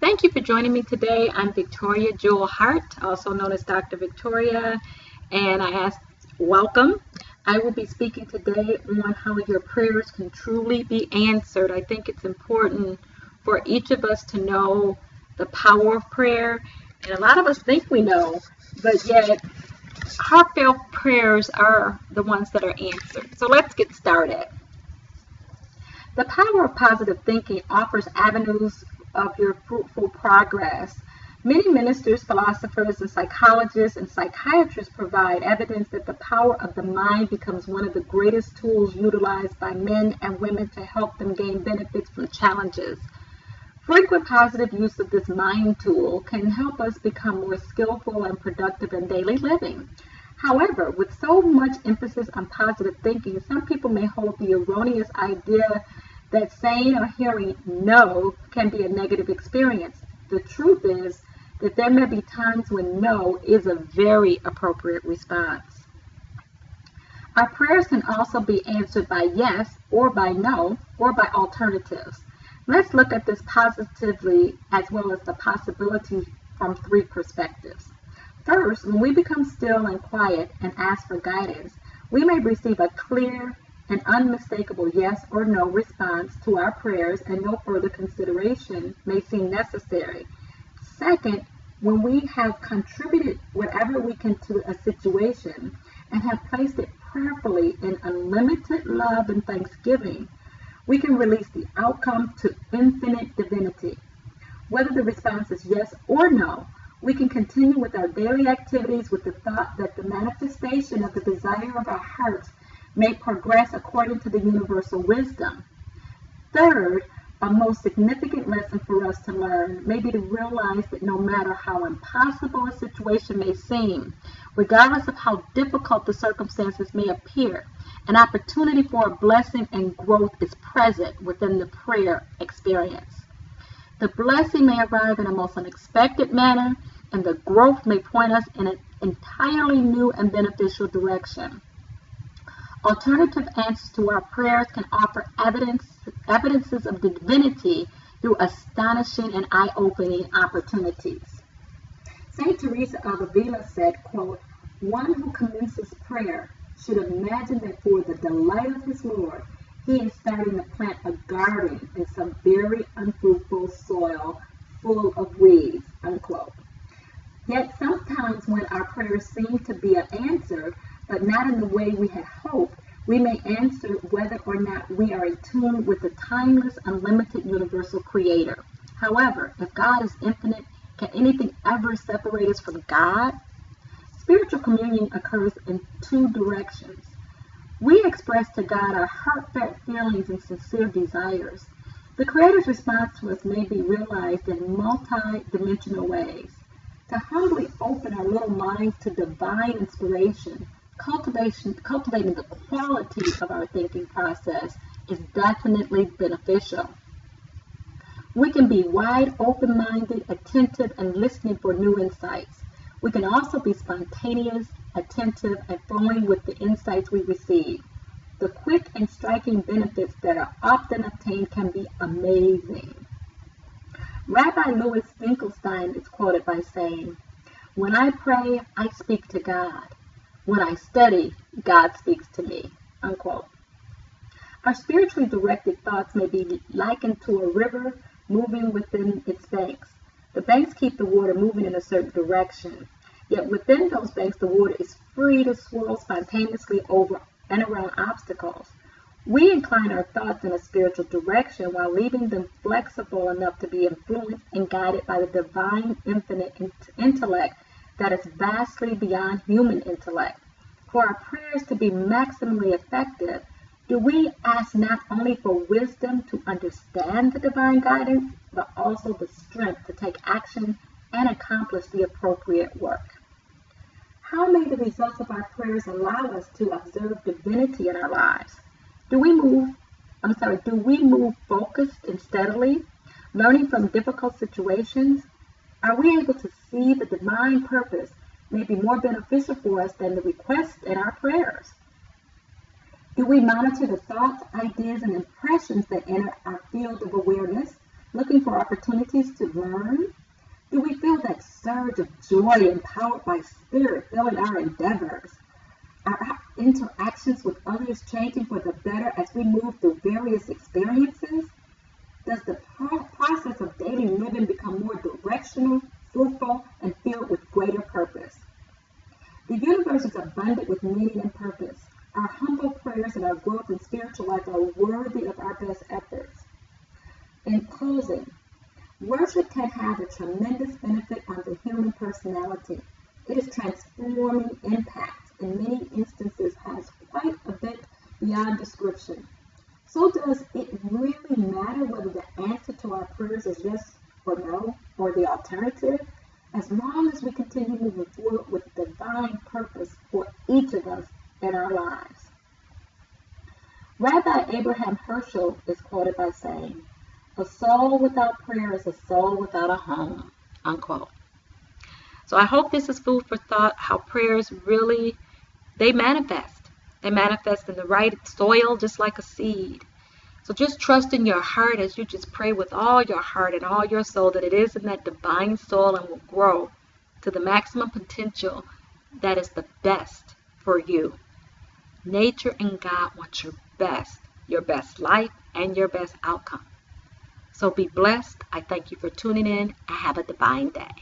Thank you for joining me today. I'm Victoria Jewel Hart, also known as Dr. Victoria, and welcome. I will be speaking today on how your prayers can truly be answered. I think it's important for each of us to know the power of prayer, and a lot of us think we know, but yet heartfelt prayers are the ones that are answered. So let's get started. The power of positive thinking offers avenues of your fruitful progress. Many ministers, philosophers, and psychologists and psychiatrists provide evidence that the power of the mind becomes one of the greatest tools utilized by men and women to help them gain benefits from challenges. Frequent positive use of this mind tool can help us become more skillful and productive in daily living. However, with so much emphasis on positive thinking, some people may hold the erroneous idea that saying or hearing no can be a negative experience. The truth is that there may be times when no is a very appropriate response. Our prayers can also be answered by yes or by no or by alternatives. Let's look at this positively as well as the possibility from three perspectives. First, when we become still and quiet and ask for guidance, we may receive a clear and unmistakable yes or no response to our prayers, and no further consideration may seem necessary. Second, when we have contributed whatever we can to a situation and have placed it prayerfully in unlimited love and thanksgiving, we can release the outcome to infinite divinity. Whether the response is yes or no, we can continue with our daily activities with the thought that the manifestation of the desire of our hearts may progress according to the universal wisdom. Third, a most significant lesson for us to learn may be to realize that no matter how impossible a situation may seem, regardless of how difficult the circumstances may appear, an opportunity for a blessing and growth is present within the prayer experience. The blessing may arrive in a most unexpected manner, and the growth may point us in an entirely new and beneficial direction. Alternative answers to our prayers can offer evidences of divinity through astonishing and eye-opening opportunities. St. Teresa of Avila said, quote, "One who commences prayer should imagine that for the delight of his Lord, he is starting to plant a garden in some very unfruitful soil full of weeds," unquote. Yet sometimes when our prayers seem to be answered, but not in the way we had hoped, we may answer whether or not we are in tune with the timeless, unlimited, universal Creator. However, if God is infinite, can anything ever separate us from God? Spiritual communion occurs in two directions. We express to God our heartfelt feelings and sincere desires. The Creator's response to us may be realized in multi-dimensional ways. To humbly open our little minds to divine inspiration, cultivating the quality of our thinking process is definitely beneficial. We can be wide, open-minded, attentive, and listening for new insights. We can also be spontaneous, attentive, and flowing with the insights we receive. The quick and striking benefits that are often obtained can be amazing. Rabbi Louis Finkelstein is quoted by saying, "When I pray, I speak to God. When I study, God speaks to me," unquote. Our spiritually directed thoughts may be likened to a river moving within its banks. The banks keep the water moving in a certain direction. Yet within those banks, the water is free to swirl spontaneously over and around obstacles. We incline our thoughts in a spiritual direction while leaving them flexible enough to be influenced and guided by the divine infinite intellect that is vastly beyond human intellect. For our prayers to be maximally effective, do we ask not only for wisdom to understand the divine guidance, but also the strength to take action and accomplish the appropriate work? How may the results of our prayers allow us to observe divinity in our lives? Do we move focused and steadily, learning from difficult situations? Are we able to see the divine purpose may be more beneficial for us than the requests in our prayers? Do we monitor the thoughts, ideas, and impressions that enter our field of awareness? looking for opportunities to learn? Do we feel that surge of joy empowered by spirit filling our endeavors? Are our interactions with others changing for the better as we move through various experiences? Does the process of daily living become more directional, fruitful, and filled with greater purpose? The universe is abundant with meaning and purpose. Our humble prayers and our growth in spiritual life are worthy of our best efforts. In closing, worship can have a tremendous benefit on the human personality. Its transforming impact in many instances has quite a bit beyond description. So does it really matter whether the answer to our prayers is yes or no, or the alternative? As long as we continue moving forward with divine purpose for each of us in our lives. Rabbi Abraham Herschel is quoted by saying, "A soul without prayer is a soul without a home," unquote. So I hope this is food for thought, how prayers really, they manifest. They manifest in the right soil, just like a seed. So just trust in your heart as you just pray with all your heart and all your soul that it is in that divine soil and will grow to the maximum potential that is the best for you. Nature and God want your best life and your best outcome. So be blessed. I thank you for tuning in and have a divine day.